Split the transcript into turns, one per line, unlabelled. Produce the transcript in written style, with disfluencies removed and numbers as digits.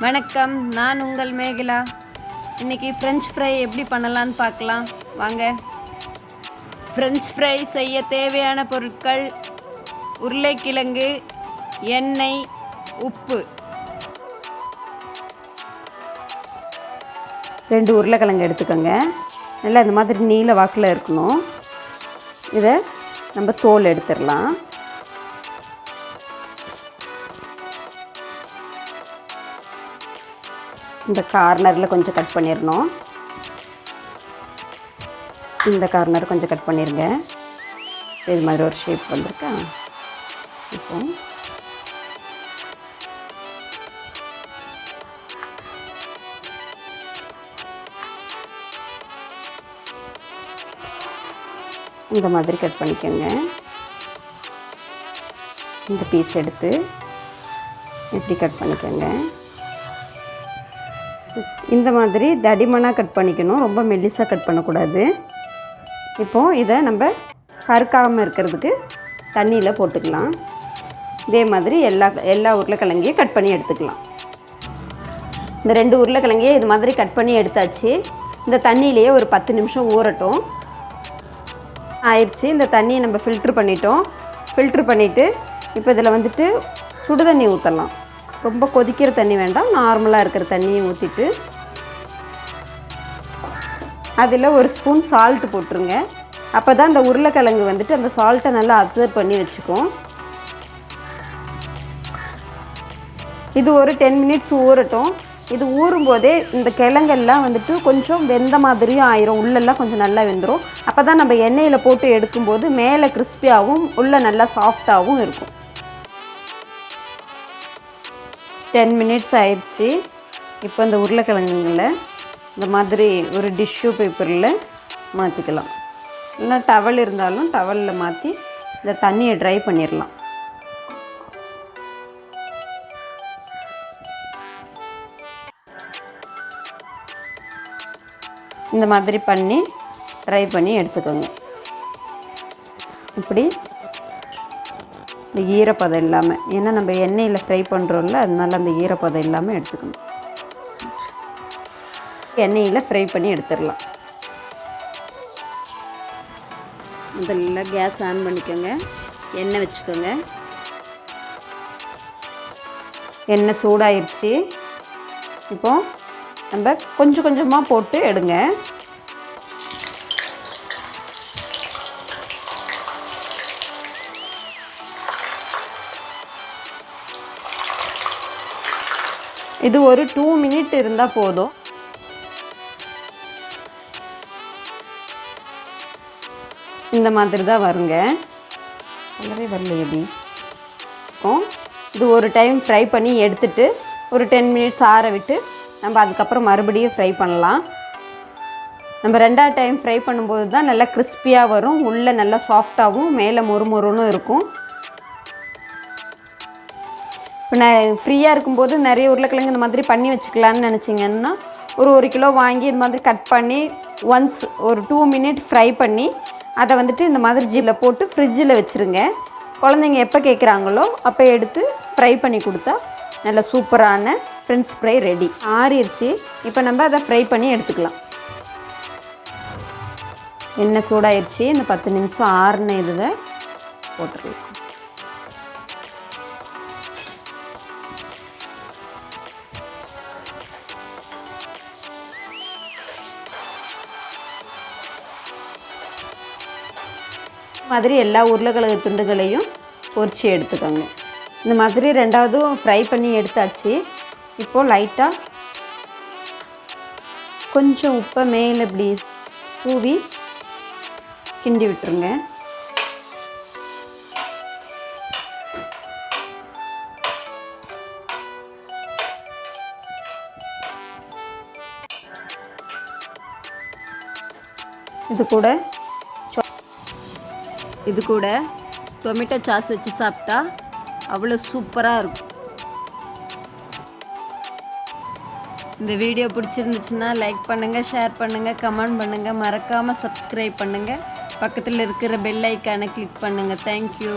வணக்கம், நான் உங்கள் மேகலா. இன்றைக்கி ஃப்ரெஞ்ச் ஃப்ரை எப்படி பண்ணலான்னு பார்க்கலாம் வாங்க. ஃப்ரெஞ்ச் ஃப்ரை செய்ய தேவையான பொருட்கள்: உருளைக்கிழங்கு, எண்ணெய், உப்பு.
2 உருளைக்கிழங்கு எடுத்துக்கோங்க. நல்லா இந்த மாதிரி நீல வாக்கில் இருக்கணும். இதை நம்ம தோல் எடுத்துடலாம். இந்த கார்னரில் கொஞ்சம் கட் பண்ணிடணும். இந்த கார்னர் கொஞ்சம் கட் பண்ணிடுங்க. இது மாதிரி ஒரு ஷேப் வந்திருக்கா. இப்போ இந்த மாதிரி கட் பண்ணிக்கோங்க. இந்த பீஸ் எடுத்து இப்படி கட் பண்ணிக்கோங்க. இந்த மாதிரி தடிமனாக கட் பண்ணிக்கணும், ரொம்ப மெல்லிசாக கட் பண்ணக்கூடாது. இப்போது இதை நம்ம கருக்காமல் இருக்கிறதுக்கு தண்ணியில் போட்டுக்கலாம். இதே மாதிரி எல்லா உருளைக்கிழங்கையும் கட் பண்ணி எடுத்துக்கலாம். இந்த 2 உருளைக்கிழங்கையும் இது மாதிரி கட் பண்ணி எடுத்தாச்சு. இந்த தண்ணியிலேயே ஒரு 10 நிமிஷம் ஊறட்டும். ஆயிடுச்சு. இந்த தண்ணியை நம்ம ஃபில்ட்ரு பண்ணிட்டோம். ஃபில்ட்ரு பண்ணிவிட்டு இப்போ இதில் வந்துட்டு சுடு தண்ணி ஊற்றலாம். ரொம்ப கொதிக்கிற தண்ணி வேண்டாம், நார்மலாக இருக்கிற தண்ணியை ஊற்றிட்டு அதில் ஒரு ஸ்பூன் சால்ட்டு போட்டுருங்க. அப்போ தான் இந்த உருளைக்கிழங்கு வந்துட்டு அந்த சால்ட்டை நல்லா அப்சர்வ் பண்ணி வச்சுக்கும். இது ஒரு 10 மினிட்ஸ் ஊறட்டும். இது ஊறும்போதே இந்த கிழங்கெல்லாம் வந்துட்டு கொஞ்சம் வெந்த மாதிரியும் ஆயிரும், உள்ளெல்லாம் கொஞ்சம் நல்லா வெந்துடும். அப்போ தான் நம்ம எண்ணெயில் போட்டு எடுக்கும்போது மேலே கிறிஸ்பியாகவும் உள்ளே நல்லா சாஃப்டாகவும் இருக்கும். 10 மினிட்ஸ் ஆயிடுச்சு. இப்போ இந்த உருளைக்கிழங்குங்களை இந்த மாதிரி ஒரு டிஷ்யூ பேப்பரில் மாற்றிக்கலாம். இல்லைனா டவல் இருந்தாலும் டவலில் மாற்றி இந்த தண்ணியை ட்ரை பண்ணிடலாம். இந்த மாதிரி பண்ணி ட்ரை பண்ணி எடுத்துக்கோங்க. இப்படி இந்த ஈரப்பதம் இல்லாமல், ஏன்னா நம்ம எண்ணெயில் ஃப்ரை பண்ணுறோம்ல, அதனால அந்த ஈரப்பதம் இல்லாமல் எடுத்துக்கணும். எண்ணெயில் ஃப்ரை பண்ணி எடுத்துடலாம். முதல்ல கேஸ் ஆன் பண்ணிக்கோங்க. எண்ணெய் வச்சுக்கோங்க. எண்ணெய் சூடாயிருச்சு. இப்போது நம்ம கொஞ்சம் கொஞ்சமாக போட்டு எடுங்க. இது ஒரு 2 மினிட் இருந்தால் போதும். இந்த மாதிரி தான் வருங்க. கலரே வரல எப்படி. இது ஒரு டைம் ஃப்ரை பண்ணி எடுத்துட்டு ஒரு 10 மினிட்ஸ் ஆற விட்டு நம்ம அதுக்கப்புறம் மறுபடியும் ஃப்ரை பண்ணலாம். நம்ம 2ஆவது டைம் ஃப்ரை பண்ணும்போது தான் நல்லா கிறிஸ்பியாக வரும், உள்ளே நல்லா சாஃப்டாகவும் மேலே மொறுமொறுன்னு இருக்கும். இப்போ நான் ஃப்ரீயாக இருக்கும்போது நிறைய உருளைக்கிழங்கு இந்த மாதிரி பண்ணி வச்சுக்கலான்னு நினச்சிங்கன்னா ஒரு கிலோ வாங்கி இது மாதிரி கட் பண்ணி ஒன்ஸ் ஒரு 2 மினிட் ஃப்ரை பண்ணி அதை வந்துட்டு இந்த மாதிரி ஜில்லில் போட்டு ஃப்ரிட்ஜில் வச்சுருங்க. குழந்தைங்க எப்போ கேட்குறாங்களோ அப்போ எடுத்து ஃப்ரை பண்ணி கொடுத்தா நல்ல சூப்பரான ஃப்ரெஞ்ச் ஃப்ரை ரெடி. ஆறிடுச்சு. இப்போ நம்ம அதை ஃப்ரை பண்ணி எடுத்துக்கலாம். எண்ணெய் சூடாயிருச்சு. இந்த 10 நிமிஷம் ஆறின இதில் போட்டுருக்கலாம். மாதிரி எல்லா உருளைக்கிழங்கு துண்டுகளையும் பொரித்து எடுத்துக்கோங்க. இந்த மாதிரி 2ஆவதும் ஃப்ரை பண்ணி எடுத்தாச்சு. இப்போது லைட்டாக கொஞ்சம் உப்பை மேலே இப்படி தூவி கிண்டி விட்டுருங்க. இது கூட டொமேட்டோ சாஸ் வச்சு சாப்பிட்டா அவ்வளோ சூப்பராக இருக்கும். இந்த வீடியோ பிடிச்சிருந்துச்சுன்னா லைக் பண்ணுங்கள், ஷேர் பண்ணுங்கள், கமெண்ட் பண்ணுங்கள், மறக்காமல் சப்ஸ்கிரைப் பண்ணுங்கள். பக்கத்தில் இருக்கிற பெல் ஐக்கானை கிளிக் பண்ணுங்கள். தேங்க்யூ.